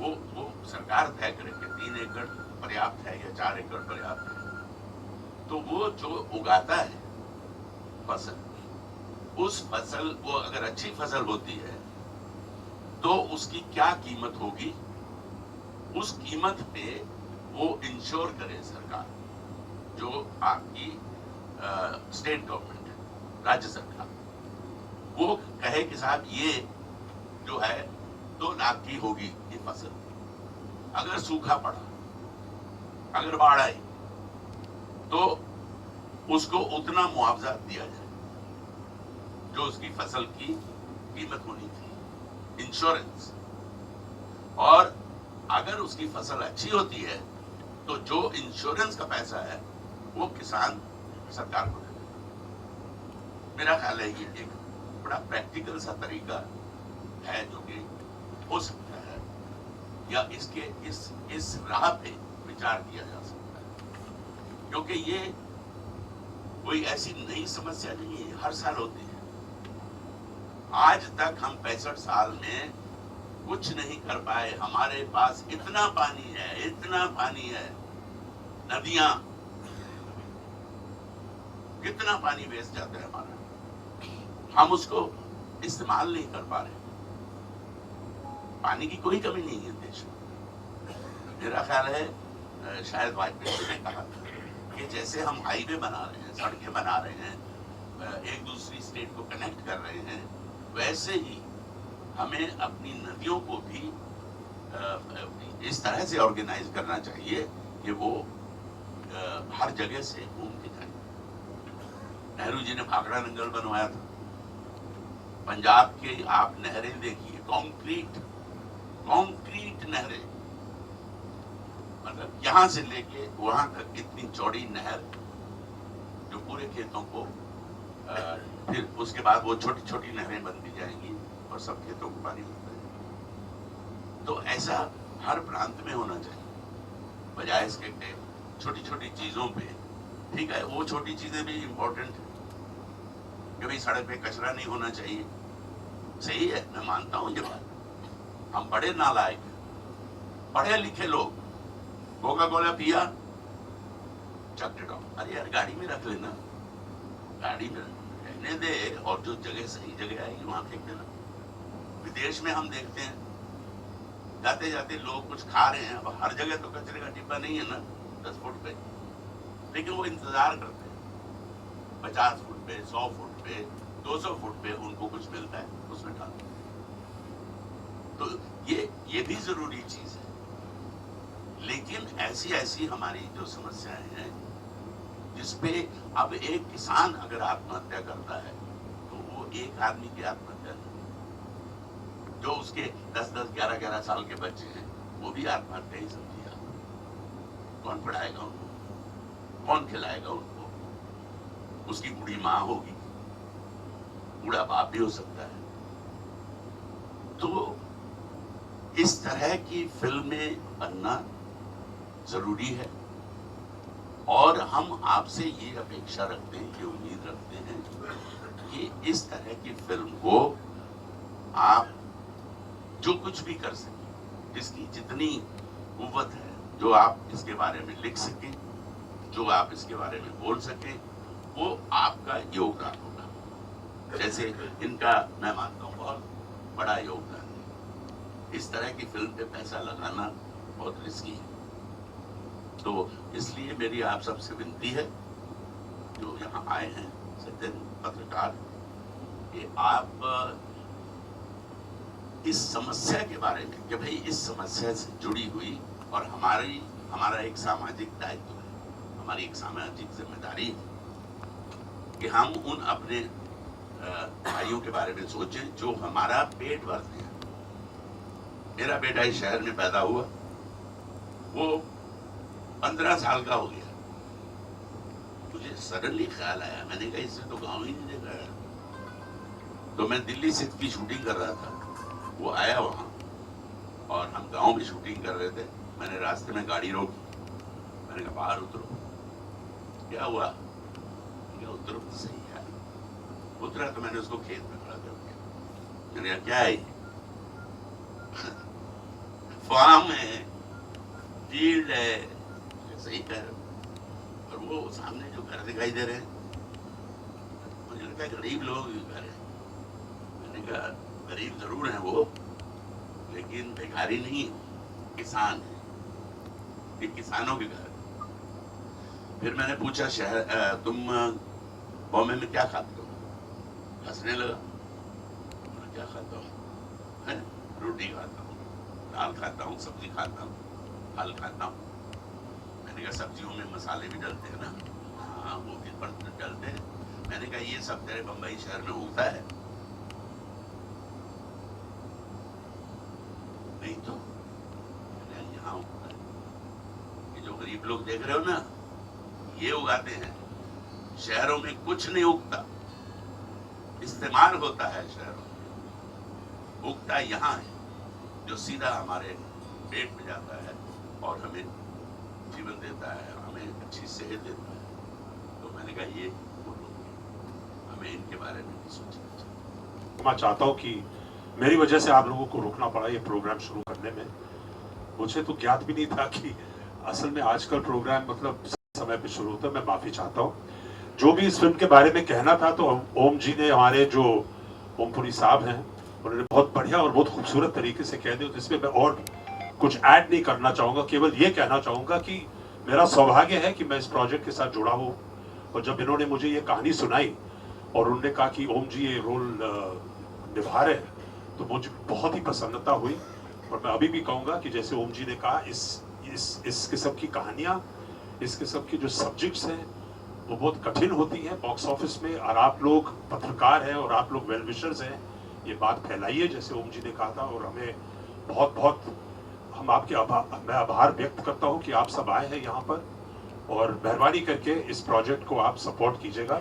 वो सरकार तय करे कि 3 एकड़ पर्याप्त है या 4 एकड़ पर्याप्त है। तो वो जो उगाता है फसल, उस फसल वो अगर अच्छी फसल होती है तो उसकी क्या कीमत होगी, उस कीमत पे वो इंश्योर करे सरकार, जो आपकी स्टेट गवर्नमेंट है, राज्य सरकार, वो कहे कि साहब ये जो है 2 लाख की होगी ये फसल। अगर सूखा पड़ा, अगर बाढ़ आई, तो उसको उतना मुआवजा दिया जाए जो उसकी फसल की कीमत होनी थी, इंश्योरेंस। और अगर उसकी फसल अच्छी होती है तो जो इंश्योरेंस का पैसा है वो किसान सरकार को देगा। मेरा ख्याल है ये एक बड़ा प्रैक्टिकल सा तरीका है जो कि हो सकता है, या इसके इस राह पे विचार किया जा सकता है, क्योंकि ये कोई ऐसी नई समस्या नहीं है, हर साल होती है। आज तक हम 65 साल में कुछ नहीं कर पाए। हमारे पास इतना पानी है, इतना पानी है, नदियां, कितना पानी वेस्ट जाता है हमारा, हम उसको इस्तेमाल नहीं कर पा रहे। पानी की कोई कमी नहीं है देश में। मेरा ख्याल है शायद वाजपेयी ने कहा कि जैसे हम हाईवे बना रहे हैं, सड़कें बना रहे हैं, एक दूसरी स्टेट को कनेक्ट कर रहे हैं, वैसे ही हमें अपनी नदियों को भी इस तरह से ऑर्गेनाइज करना चाहिए कि वो हर जगह से घूम के जाए। नेहरू जी ने भाखड़ा नंगल बनवाया था। पंजाब के आप नहरें देखिए, कंक्रीट नहरें, मतलब यहां से लेके वहां तक इतनी चौड़ी नहर जो पूरे खेतों को फिर उसके बाद वो छोटी छोटी नहरें बनती जाएंगी और सब खेतों को पानी मिलता है। तो ऐसा हर प्रांत में होना चाहिए, बजाय इसके छोटी छोटी चीजों पे। ठीक है, वो छोटी चीजें भी इंपॉर्टेंट है कि भाई सड़क पे कचरा नहीं होना चाहिए, सही है, मैं मानता हूं ये बात। हम बड़े नालायक, पढ़े लिखे लोग, कोका कोला पिया, चक इट ऑफ, अरे यार गाड़ी में रख लेना, गाड़ी में रहने दे, और जो जगह सही जगह आएगी वहां फेंक देना। विदेश में हम देखते हैं जाते जाते लोग कुछ खा रहे हैं, अब हर जगह तो कचरे का डिब्बा नहीं है ना 10 फुट पे, लेकिन वो इंतजार करते हैं 50 फुट पे, 100 फुट पे, 200 फुट पे उनको कुछ मिलता है, उसमें डाल। तो ये भी जरूरी चीज है। लेकिन ऐसी ऐसी हमारी जो समस्याएं हैं जिसपे अब एक किसान अगर आत्महत्या करता है तो वो एक आदमी की आत्महत्या नहीं, जो उसके 10-10, 11-11 साल के बच्चे हैं वो भी आत्महत्या ही समझिए। कौन पढ़ाएगा उनको, कौन खिलाएगा उनको? उसकी बूढ़ी माँ होगी, बूढ़ा बाप भी हो सकता है। तो इस तरह की फिल्में बनना जरूरी है, और हम आपसे ये अपेक्षा रखते हैं, ये उम्मीद रखते हैं कि इस तरह की फिल्म को आप जो कुछ भी कर सकें, जिसकी जितनी कुव्वत है, जो आप इसके बारे में लिख सकें, जो आप इसके बारे में बोल सकें, वो आपका योगदान होगा। जैसे इनका मैं मानता हूँ बहुत बड़ा योगदान है। इस तरह की फिल्म पे पैसा लगाना बहुत रिस्की है। तो इसलिए मेरी आप सबसे विनती है जो यहाँ आए हैं सज्जन पत्रकार, कि आप इस समस्या के बारे में, कि भाई इस समस्या से जुड़ी हुई, और हमारा एक सामाजिक दायित्व है, हमारी एक सामाजिक जिम्मेदारी है कि हम उन अपने भाइयों के बारे में सोचें जो हमारा पेट भरते हैं। मेरा बेटा इस शहर में पैदा हुआ, वो 15 साल का हो गया। मुझे सडनली ख्याल आया, मैंने कहा इससे तो गांव ही नहीं देखा है। तो मैं दिल्ली से की शूटिंग कर रहा था, वो आया वहां और हम गांव में शूटिंग कर रहे थे। मैंने रास्ते में गाड़ी रोकी, मैंने कहा बाहर उतरो। क्या हुआ? क्या उतरो तो सही है। उतरा तो मैंने उसको खेत में खड़ा कर दिया। मैंने कहा क्या है फार्म है, फील्ड है, सही कह रहे हो। और वो सामने जो घर दिखाई दे रहे हैं, मुझे लगता है गरीब लोग घर है। मैंने कहा गरीब जरूर है वो, लेकिन भिखारी नहीं है, किसान है, ये किसानों के घर। फिर मैंने पूछा शहर तुम बॉम्बे में क्या खाते हो? हंसने लगा। मैं क्या खाता हूँ? रोटी खाता हूँ, दाल खाता हूँ, सब्जी खाता हूँ, फल खाता हूँ। मैंने कहा सब्जियों में मसाले भी डलते हैं ना? हाँ वो भी डलते हैं। मैंने कहा ये सब तेरे बम्बई शहर में उगता है? नहीं तो यहाँ उगता है। ये जो गरीब लोग देख रहे हो ना, ये उगाते हैं। शहरों में कुछ नहीं उगता, इस्तेमाल होता है शहरों में। उगता यहाँ है, जो सीधा हमारे पेट में जाता है और हमें जीवन देता है, हमें अच्छी सेहत देता है। तो मैंने कहा ये वो लोग हमें इनके बारे में नहीं सोचना चाहिए। मैं चाहता हूँ कि मेरी वजह से आप लोगों को रुकना पड़ा ये प्रोग्राम शुरू करने में। मुझे तो ज्ञात भी नहीं था कि असल में आजकल प्रोग्राम मतलब समय पे शुरू होता है। मैं माफी चाहता हूँ। जो भी इस फिल्म के बारे में कहना था तो ओम जी ने, हमारे जो ओमपुरी साहब हैं, उन्होंने बहुत बढ़िया और बहुत खूबसूरत तरीके से कह दिया, जिसमें मैं और कुछ ऐड नहीं करना चाहूँगा। केवल ये कहना चाहूँगा कि मेरा सौभाग्य है कि मैं इस प्रोजेक्ट के साथ जुड़ा हूँ। और जब इन्होंने मुझे ये कहानी सुनाई और उन्होंने कहा कि ओम जी ये रोल निभा रहे हैं, तो मुझे बहुत ही प्रसन्नता हुई। और मैं अभी भी कहूँगा कि जैसे ओम जी ने कहा, इस किस्म की कहानियाँ, इस किस्म की जो सब्जेक्ट्स हैं वो बहुत कठिन होती हैं बॉक्स ऑफिस में। और आप लोग पत्रकार हैं और आप लोग वेल विशर्स हैं, ये बात फैलाइए जैसे ओम जी ने कहा था। और हमें बहुत बहुत हम आपके मैं आभार व्यक्त करता हूँ कि आप सब आए हैं यहाँ पर, और मेहरबानी करके इस प्रोजेक्ट को आप सपोर्ट कीजिएगा।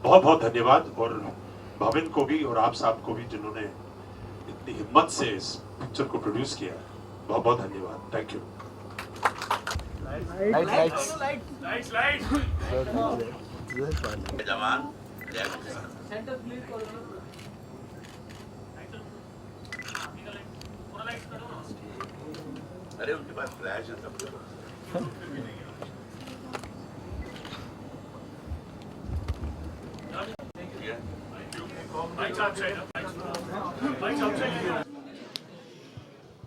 बहुत बहुत धन्यवाद। और भविन को भी और आप साहब को भी, जिन्होंने इतनी हिम्मत से इस पिक्चर को प्रोड्यूस किया, बहुत बहुत धन्यवाद। Thank you. जवान जय किसान। अरे उनके पास फ्लैश है सब।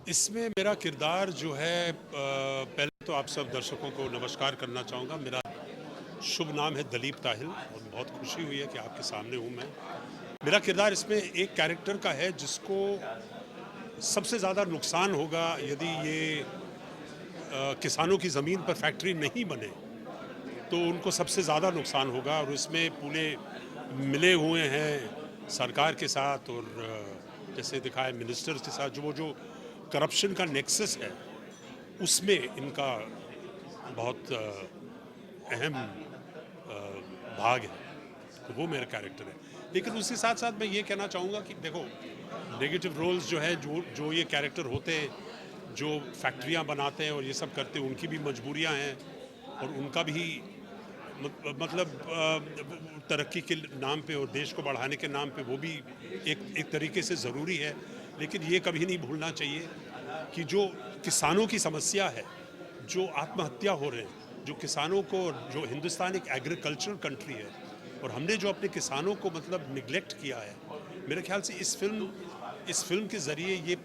इसमें मेरा किरदार जो है, पहले तो आप सब दर्शकों को नमस्कार करना चाहूँगा। मेरा शुभ नाम है दलीप ताहिल और बहुत खुशी हुई है कि आपके सामने हूँ मैं। मेरा किरदार इसमें एक कैरेक्टर का है जिसको सबसे ज़्यादा नुकसान होगा यदि ये किसानों की ज़मीन पर फैक्ट्री नहीं बने, तो उनको सबसे ज़्यादा नुकसान होगा। और इसमें पूरे मिले हुए हैं सरकार के साथ और जैसे दिखाए मिनिस्टर्स के साथ, जो करप्शन का नेक्सस है उसमें इनका बहुत अहम भाग है। तो वो मेरा कैरेक्टर है। लेकिन उसके साथ साथ मैं ये कहना चाहूँगा कि देखो, नेगेटिव रोल्स जो है, जो ये कैरेक्टर होते हैं, जो फैक्ट्रियाँ बनाते हैं और ये सब करते हैं, उनकी भी मजबूरियाँ हैं और उनका भी मतलब तरक्की के नाम पे और देश को बढ़ाने के नाम पे वो भी एक तरीके से ज़रूरी है। लेकिन ये कभी नहीं भूलना चाहिए कि जो किसानों की समस्या है, जो आत्महत्या हो रहे हैं, जो किसानों को, जो हिंदुस्तान एक एग्रीकल्चरल कंट्री है और हमने जो अपने किसानों को मतलब निगलेक्ट किया है, मेरे ख्याल से इस फिल्म के ज़रिए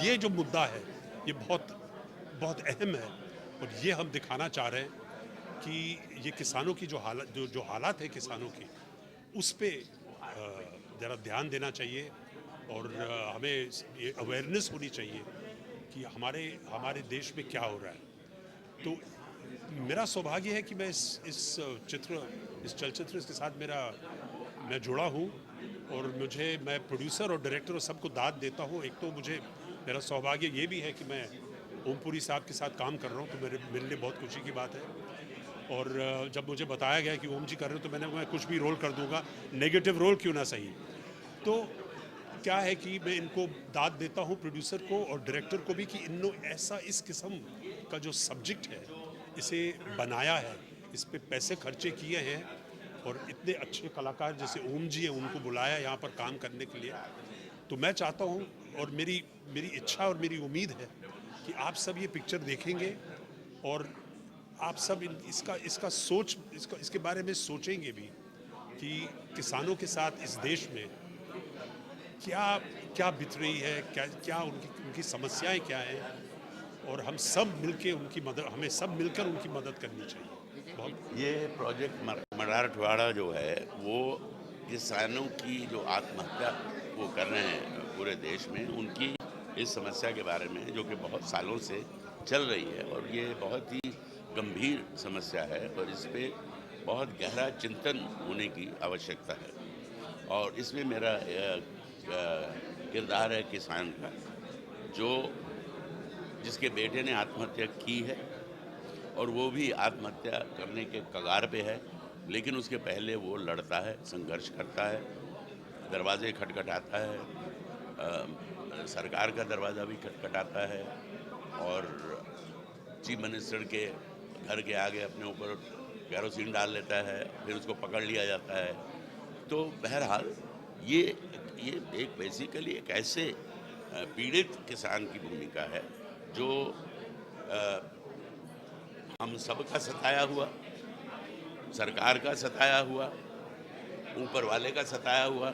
ये जो मुद्दा है ये बहुत बहुत अहम है। और ये हम दिखाना चाह रहे हैं कि ये किसानों की जो हालात है किसानों की, उस पर ज़रा ध्यान देना चाहिए। और हमें ये अवेयरनेस होनी चाहिए कि हमारे देश में क्या हो रहा है। तो मेरा सौभाग्य है कि मैं इस चलचित्र के साथ मैं जुड़ा हूँ और मैं प्रोड्यूसर और डायरेक्टर और सबको दाद देता हूँ। एक तो मेरा सौभाग्य ये भी है कि मैं ओमपुरी साहब के साथ काम कर रहा हूँ, तो मेरे लिए बहुत खुशी की बात है। और जब मुझे बताया गया कि ओम जी कर रहे हो, तो मैं कुछ भी रोल कर दूंगा, नेगेटिव रोल क्यों ना सही। तो क्या है कि मैं इनको दाद देता हूँ, प्रोड्यूसर को और डायरेक्टर को भी, कि इन्होंने ऐसा इस किस्म का जो सब्जेक्ट है इसे बनाया है, इस पे पैसे खर्चे किए हैं और इतने अच्छे कलाकार जैसे ओम जी हैं उनको बुलाया यहाँ पर काम करने के लिए। तो मैं चाहता हूँ और मेरी इच्छा और मेरी उम्मीद है कि आप सब ये पिक्चर देखेंगे और आप सब इसके बारे में सोचेंगे भी कि किसानों के साथ इस देश में क्या क्या बीत रही है, क्या क्या उनकी समस्याएं क्या हैं, और हमें सब मिलकर उनकी मदद करनी चाहिए। बहुत ये प्रोजेक्ट मराठवाड़ा जो है वो किसानों की जो आत्महत्या वो कर रहे हैं पूरे देश में, उनकी इस समस्या के बारे में जो कि बहुत सालों से चल रही है, और ये बहुत ही गंभीर समस्या है और इस पे बहुत गहरा चिंतन होने की आवश्यकता है। और इसमें मेरा किरदार है किसान का, जो जिसके बेटे ने आत्महत्या की है और वो भी आत्महत्या करने के कगार पे है, लेकिन उसके पहले वो लड़ता है, संघर्ष करता है, दरवाजे खटखटाता है, सरकार का दरवाज़ा भी खटखटाता है और चीफ मिनिस्टर के घर के आगे अपने ऊपर केरोसिन डाल लेता है, फिर उसको पकड़ लिया जाता है। तो बहरहाल ये एक बेसिकली एक ऐसे पीड़ित किसान की भूमिका है जो हम सबका सताया हुआ, सरकार का सताया हुआ, ऊपर वाले का सताया हुआ,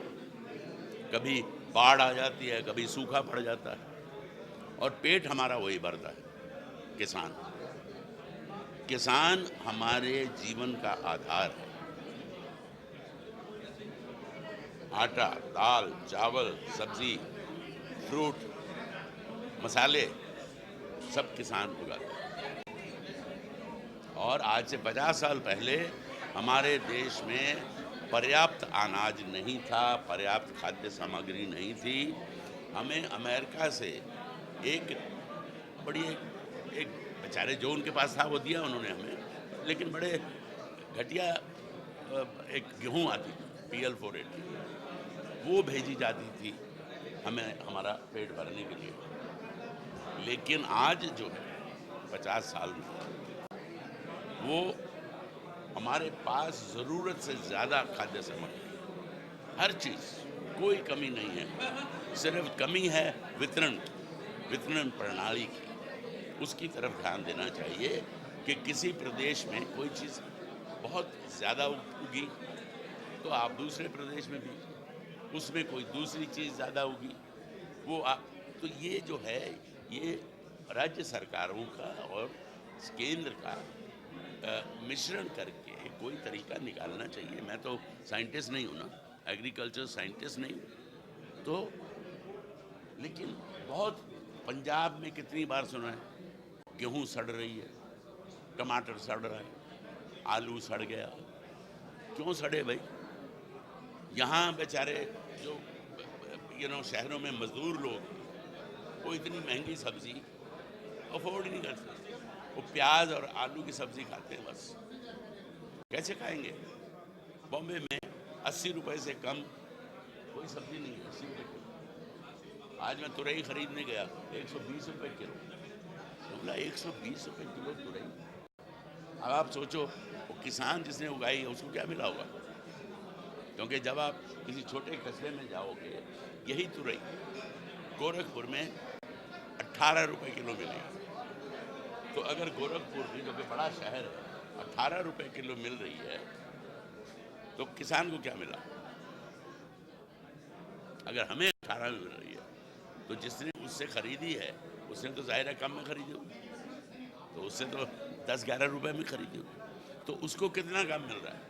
कभी बाढ़ आ जाती है, कभी सूखा पड़ जाता है और पेट हमारा वही भरता है, किसान। किसान हमारे जीवन का आधार है। आटा, दाल, चावल, सब्जी, फ्रूट, मसाले सब किसान उगाते हैं। और आज से 50 साल पहले हमारे देश में पर्याप्त अनाज नहीं था, पर्याप्त खाद्य सामग्री नहीं थी। हमें अमेरिका से एक बेचारे जो उनके पास था वो दिया उन्होंने हमें, लेकिन बड़े घटिया एक गेहूँ आती थी PL-480, वो भेजी जाती थी हमें हमारा पेट भरने के लिए। लेकिन आज जो है 50 साल में वो हमारे पास ज़रूरत से ज़्यादा खाद्य सामग्री, हर चीज़, कोई कमी नहीं है। सिर्फ कमी है वितरण प्रणाली की। उसकी तरफ ध्यान देना चाहिए कि किसी प्रदेश में कोई चीज़ बहुत ज़्यादा उगी तो आप दूसरे प्रदेश में भी उसमें कोई दूसरी चीज़ ज़्यादा उगी वो आप, तो ये जो है ये राज्य सरकारों का और केंद्र का मिश्रण करके कोई तरीका निकालना चाहिए। मैं तो साइंटिस्ट नहीं हूँ ना, एग्रीकल्चर साइंटिस्ट नहीं हूँ, तो लेकिन बहुत पंजाब में कितनी बार सुना है गेहूँ सड़ रही है, टमाटर सड़ रहा है, आलू सड़ गया। क्यों सड़े भाई? यहाँ बेचारे जो शहरों में मजदूर लोग, वो इतनी महंगी सब्जी अफोर्ड नहीं कर सकते, वो प्याज और आलू की सब्जी खाते हैं बस। कैसे खाएंगे? बॉम्बे में 80 रुपए से कम कोई सब्जी नहीं है, 80 रुपये किलो। आज मैं तुरई खरीदने गया, 120 रुपये किलो। बोला 120 रुपये किलो तुरई। अब आप सोचो वो किसान जिसने उगाई है उसको क्या मिला होगा, क्योंकि जब आप किसी छोटे कस्बे में जाओगे, यही तुरई गोरखपुर में 18 रुपये किलो मिलेगी। तो अगर गोरखपुर भी जो कि बड़ा शहर है 18 रुपये किलो मिल रही है, तो किसान को क्या मिला? अगर हमें 18 में मिल रही है तो जिसने उससे खरीदी है उसने तो ज़ाहिर है कम में खरीदी होगी, तो उससे तो 10-11 रुपये में खरीदी होगी, तो उसको कितना कम मिल रहा है?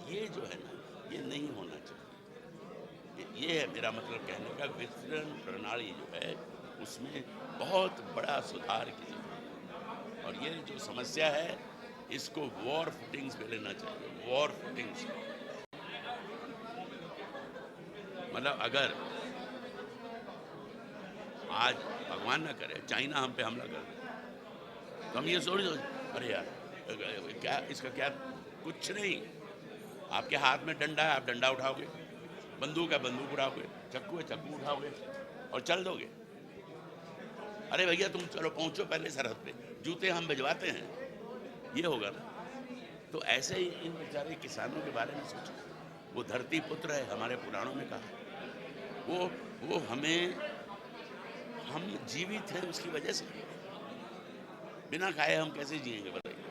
ये जो है ना, ये नहीं होना चाहिए। ये है मेरा मतलब कहने का, वितरण प्रणाली जो है उसमें बहुत बड़ा सुधार की जरूरत है। और ये जो समस्या है इसको वॉर फुटिंग्स पे लेना चाहिए, वॉर फुटिंग्स। मतलब अगर आज भगवान ना करे चाइना हम पे हमला कर दे तो हम ये सोच अरे यार क्या इसका क्या, कुछ नहीं। आपके हाथ में डंडा है, आप डंडा उठाओगे, बंदूक है बंदूक उठाओगे, चाकू है चाकू उठाओगे और चल दोगे। अरे भैया तुम चलो पहुंचो पहले सरहद पे, जूते हम भिजवाते हैं, ये होगा ना। तो ऐसे ही इन बेचारे किसानों के बारे में सोचो। वो धरती पुत्र है, हमारे पुराणों में कहा। वो हमें हम जीवित हैं उसकी वजह से, बिना खाए हम कैसे जिएंगे बताइए।